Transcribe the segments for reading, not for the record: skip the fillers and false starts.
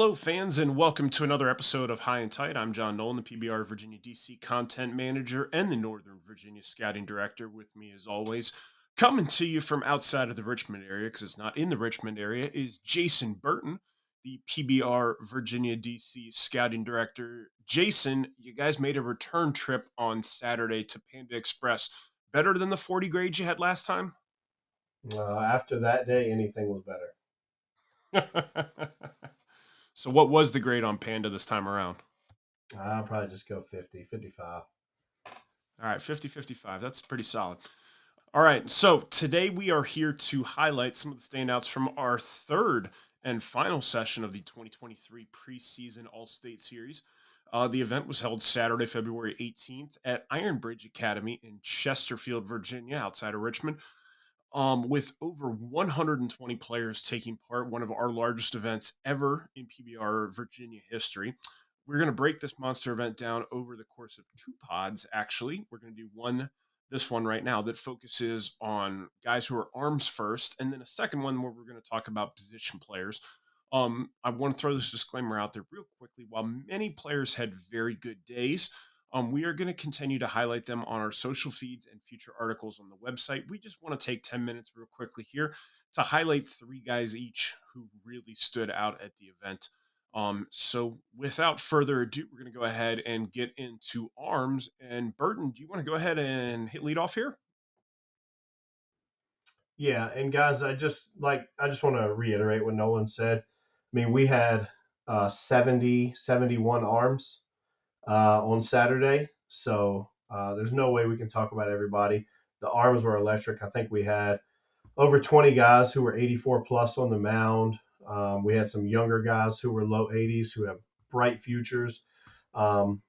Hello, fans, and welcome to another episode of High and Tight. I'm John Nolan, the PBR Virginia DC content manager and the Northern Virginia scouting director. With me, as always, coming to you from outside of the Richmond area, because it's not in the Richmond area, is Jason Burton, the PBR Virginia DC scouting director. Jason, you guys made a return trip on Saturday to Panda Express. Better than the 40 grades you had last time? After that day, anything was better. So, what was the grade on Panda this time around? I'll probably just go 50, 55. All right, 50-55. That's pretty solid. All right, so today we are here to highlight some of the standouts from our third and final session of the 2023 Preseason All-State Series. The event was held Saturday, February 18th at Iron Bridge Academy in Chesterfield, Virginia, outside of Richmond, with over 120 players taking part, one of our largest events ever in PBR Virginia history. We're going to break this monster event down over the course of two pods, actually. We're going to do this one right now that focuses on guys who are arms first, and then a second one where we're going to talk about position players. I want to throw this disclaimer out there real quickly. While many players had very good days, we are going to continue to highlight them on our social feeds and future articles on the website. We just want to take 10 minutes real quickly here to highlight three guys each who really stood out at the event. So without further ado, we're going to go ahead and get into arms. And Burton, do you want to go ahead and hit lead off here? Yeah, and guys, I just want to reiterate what Nolan said. I mean, we had 70, 71 arms on Saturday, so there's no way we can talk about everybody. The arms were electric. I think we had over 20 guys who were 84 plus on the mound. We had some younger guys who were low 80s who have bright futures. Um,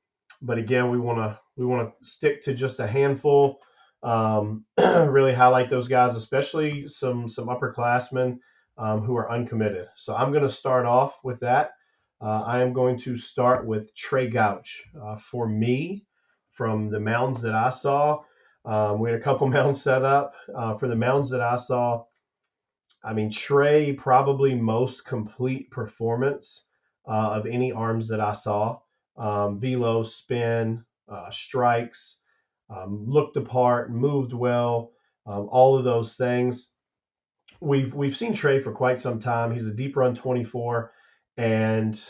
but again, we want to stick to just a handful. Really highlight those guys, especially some upperclassmen who are uncommitted. So I'm going to start off with that. I am going to start with Trey Gouch. For me, from the mounds that I saw, we had a couple mounds set up. For the mounds that I saw, I mean, Trey probably most complete performance of any arms that I saw. Velo, spin, strikes, looked apart, moved well, all of those things. We've seen Trey for quite some time. He's a deep run 24, and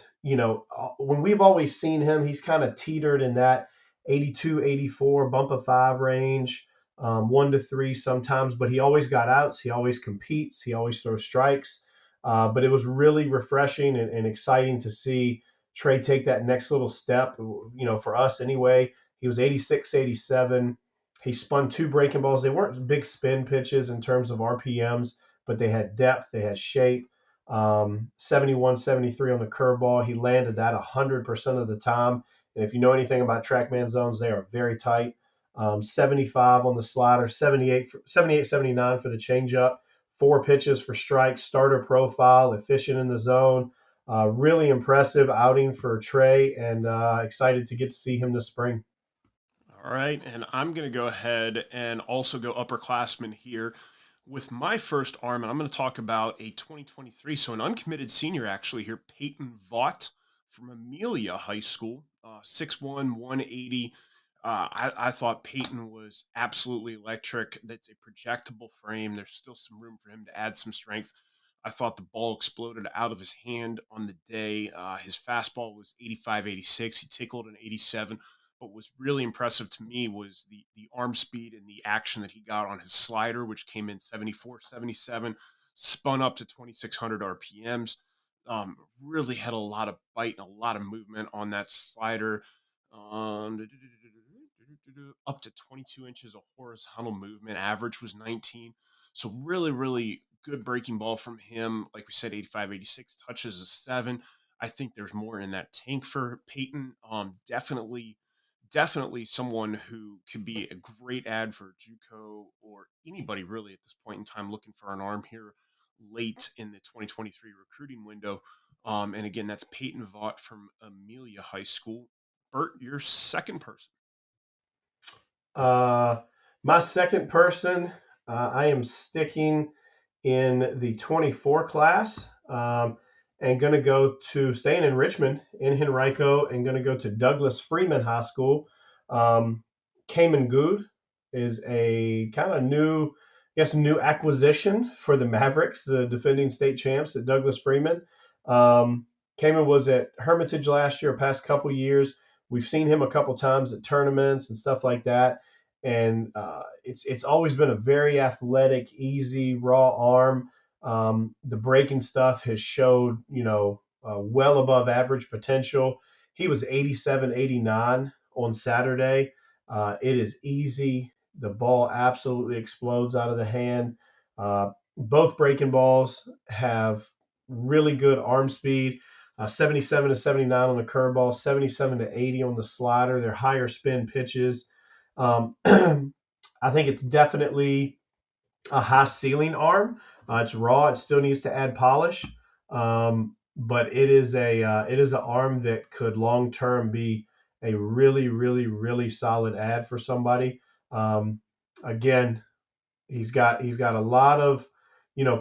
when we've always seen him, he's kind of teetered in that 82, 84 bump of five range, 1 to 3 sometimes, but he always got outs. He always competes. He always throws strikes. But it was really refreshing and exciting to see Trey take that next little step. For us anyway, he was 86, 87. He spun two breaking balls. They weren't big spin pitches in terms of RPMs, but they had depth, they had shape. 71, 73 on the curveball. He landed that 100% of the time. And if you know anything about TrackMan zones, they are very tight. 75 on the slider, 78, 79 for the changeup, 4 pitches for strikes, starter profile, efficient in the zone. Really impressive outing for Trey, and excited to get to see him this spring. All right, and I'm going to go ahead and also go upperclassmen here with my first arm, and I'm going to talk about a 2023, so an uncommitted senior actually here, Peyton Vaught from Amelia High School, 6'1", 180. I thought Peyton was absolutely electric. That's a projectable frame. There's still some room for him to add some strength. I thought the ball exploded out of his hand on the day. His fastball was 85, 86. He tickled an 87. What was really impressive to me was the arm speed and the action that he got on his slider, which came in 74, 77, spun up to 2,600 RPMs. Really had a lot of bite and a lot of movement on that slider. Up to 22 inches of horizontal movement. Average was 19. So really, really good breaking ball from him. Like we said, 85, 86 touches a 7. I think there's more in that tank for Peyton. Definitely someone who could be a great ad for JUCO or anybody really at this point in time looking for an arm here late in the 2023 recruiting window. And again, that's Peyton Vaught from Amelia High School. Bert, your second person. Uh, my second person, I am sticking in the 24 class. and going to go to staying in Richmond in Henrico and going to go to Douglas Freeman High School. Cayman Good is a kind of new, I guess, new acquisition for the Mavericks, the defending state champs at Douglas Freeman. Um, Cayman was at Hermitage last year, past couple years. We've seen him a couple times at tournaments and stuff like that, and it's always been a very athletic, easy, raw arm. The breaking stuff has showed, well above average potential. He was 87, 89 on Saturday. It is easy. The ball absolutely explodes out of the hand. Both breaking balls have really good arm speed. 77 to 79 on the curveball, 77 to 80 on the slider. They're higher spin pitches. I think it's definitely a high ceiling arm. It's raw. It still needs to add polish, but it is an arm that could long term be a really, really, really solid ad for somebody. Again, he's got a lot of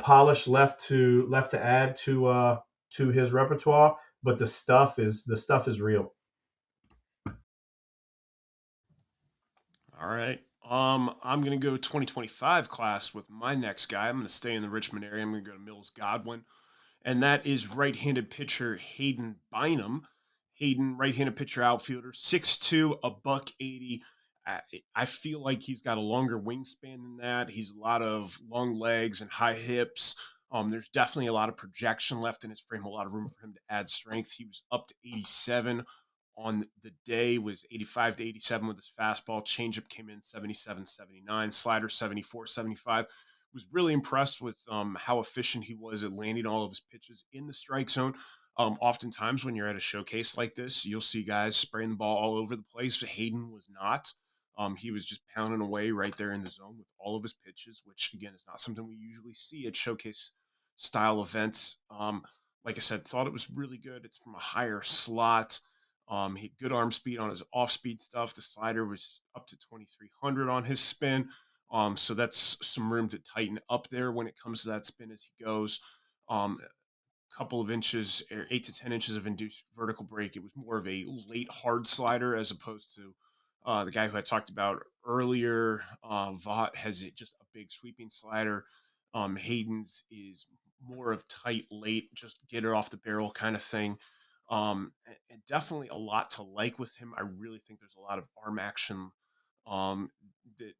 polish left to add to his repertoire, but the stuff is real. All right. I'm gonna go 2025 class with my next guy. I'm gonna stay in the Richmond area. I'm gonna go to Mills Godwin, and that is right-handed pitcher Hayden Bynum. Hayden, right-handed pitcher outfielder, 6'2", a buck 80. I, I feel like he's got a longer wingspan than that. He's a lot of long legs and high hips. There's definitely a lot of projection left in his frame, a lot of room for him to add strength. He was up to 87 on the day, was 85 to 87 with his fastball. Changeup came in 77, 79. Slider 74, 75. Was really impressed with how efficient he was at landing all of his pitches in the strike zone. Oftentimes, when you're at a showcase like this, you'll see guys spraying the ball all over the place. Hayden was not. He was just pounding away right there in the zone with all of his pitches, which again is not something we usually see at showcase style events. Like I said, thought it was really good. It's from a higher slot. He had good arm speed on his off speed stuff. The slider was up to 2,300 on his spin. So that's some room to tighten up there when it comes to that spin as he goes. Couple of inches, or 8 to 10 inches of induced vertical break. It was more of a late hard slider as opposed to the guy who I talked about earlier. Vaught has just a big sweeping slider. Hayden's is more of tight late, just get it off the barrel kind of thing. And definitely a lot to like with him. I really think there's a lot of arm action um, that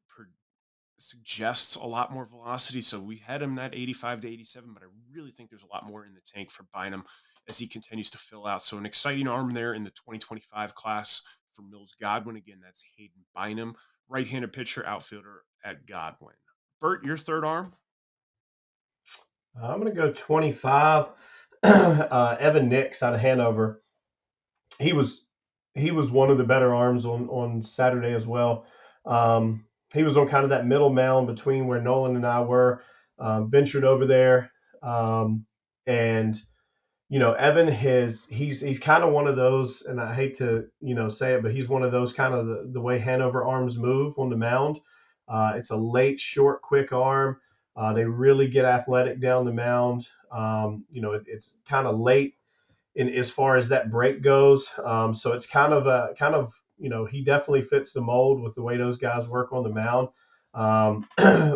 suggests a lot more velocity. So we had him that 85 to 87, but I really think there's a lot more in the tank for Bynum as he continues to fill out. So an exciting arm there in the 2025 class for Mills Godwin. Again, that's Hayden Bynum, right-handed pitcher, outfielder at Godwin. Bert, your third arm? I'm going to go 25. Evan Nix out of Hanover. He was he was one of the better arms on Saturday as well. He was on kind of that middle mound between where Nolan and I were. Ventured over there, and Evan he's kind of one of those, and I hate to say it, but he's one of those kind of the way Hanover arms move on the mound. It's a late, short, quick arm. They really get athletic down the mound. It's kind of late in as far as that break goes. So it's he definitely fits the mold with the way those guys work on the mound.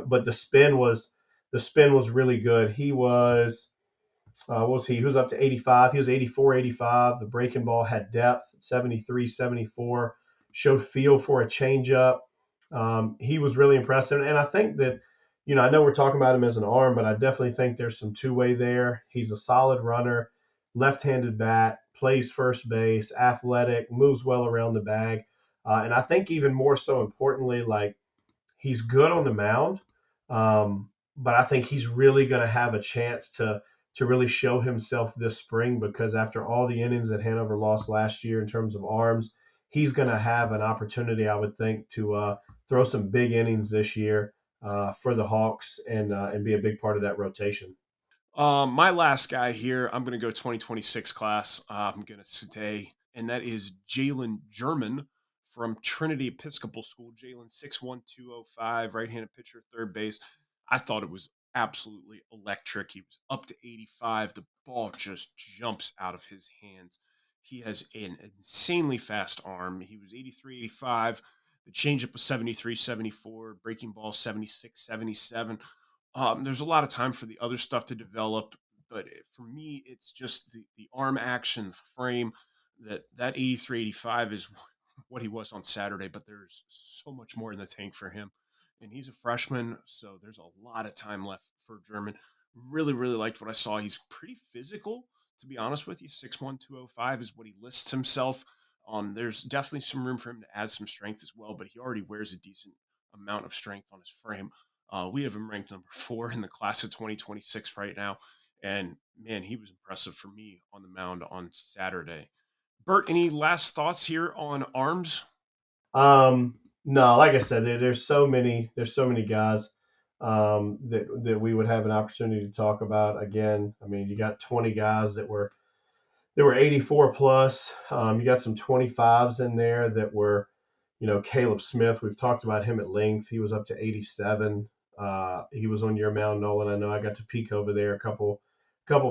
But the spin was really good. He was he was up to 85. He was 84, 85. The breaking ball had depth, 73, 74. Showed feel for a changeup. He was really impressive. And I think that, I know we're talking about him as an arm, but I definitely think there's some two-way there. He's a solid runner, left-handed bat, plays first base, athletic, moves well around the bag. And I think even more so importantly, like, he's good on the mound, but I think he's really going to have a chance to really show himself this spring, because after all the innings that Hanover lost last year in terms of arms, he's going to have an opportunity, I would think, to throw some big innings this year for the Hawks and be a big part of that rotation. My last guy here, I'm going to go 2026 class. I'm going to stay, and that is Jalen German from Trinity Episcopal School. Jalen 6'1", 205, right-handed pitcher, third base. I thought it was absolutely electric. He was up to 85. The ball just jumps out of his hands. He has an insanely fast arm. He was 83, 85. The changeup was 73, 74. Breaking ball 76, 77. There's a lot of time for the other stuff to develop, but for me, it's just the arm action, the frame. That 83, 85 is what he was on Saturday, but there's so much more in the tank for him. And he's a freshman, so there's a lot of time left for German. Really, really liked what I saw. He's pretty physical, to be honest with you. 6'1", 205 is what he lists himself. There's definitely some room for him to add some strength as well, but he already wears a decent amount of strength on his frame. We have him ranked number 4 in the class of 2026 right now. And man, he was impressive for me on the mound on Saturday. Bert, any last thoughts here on arms? No, like I said, there's so many guys that we would have an opportunity to talk about. Again, I mean, you got 20 guys that were 84 plus. You got some 25s in there that were, Caleb Smith. We've talked about him at length. He was up to 87. He was on your mound, Nolan. I know I got to peek over there a couple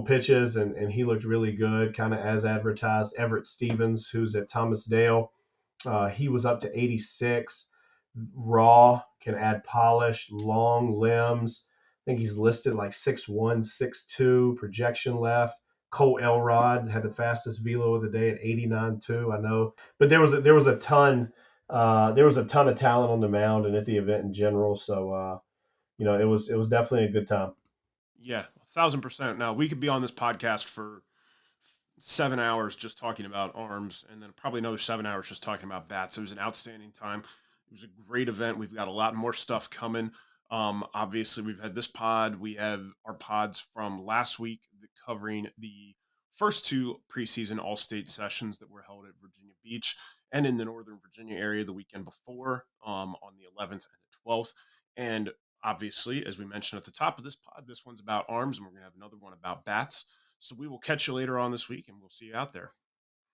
pitches, and he looked really good, kind of as advertised. Everett Stevens, who's at Thomas Dale, he was up to 86. Raw, can add polish, long limbs. I think he's listed like 6'1", 6'2", projection left. Cole Elrod had the fastest velo of the day at 89 too. I know, but there was a ton of talent on the mound and at the event in general. So it was definitely a good time. Yeah, 1,000%. Now, we could be on this podcast for 7 hours just talking about arms, and then probably another 7 hours just talking about bats. It was an outstanding time. It was a great event. We've got a lot more stuff coming. Obviously, we've had this pod. We have our pods from last week covering the first two preseason All-State sessions that were held at Virginia Beach and in the Northern Virginia area the weekend before, on the 11th and the 12th. And obviously, as we mentioned at the top of this pod, this one's about arms, and we're going to have another one about bats. So we will catch you later on this week, and we'll see you out there.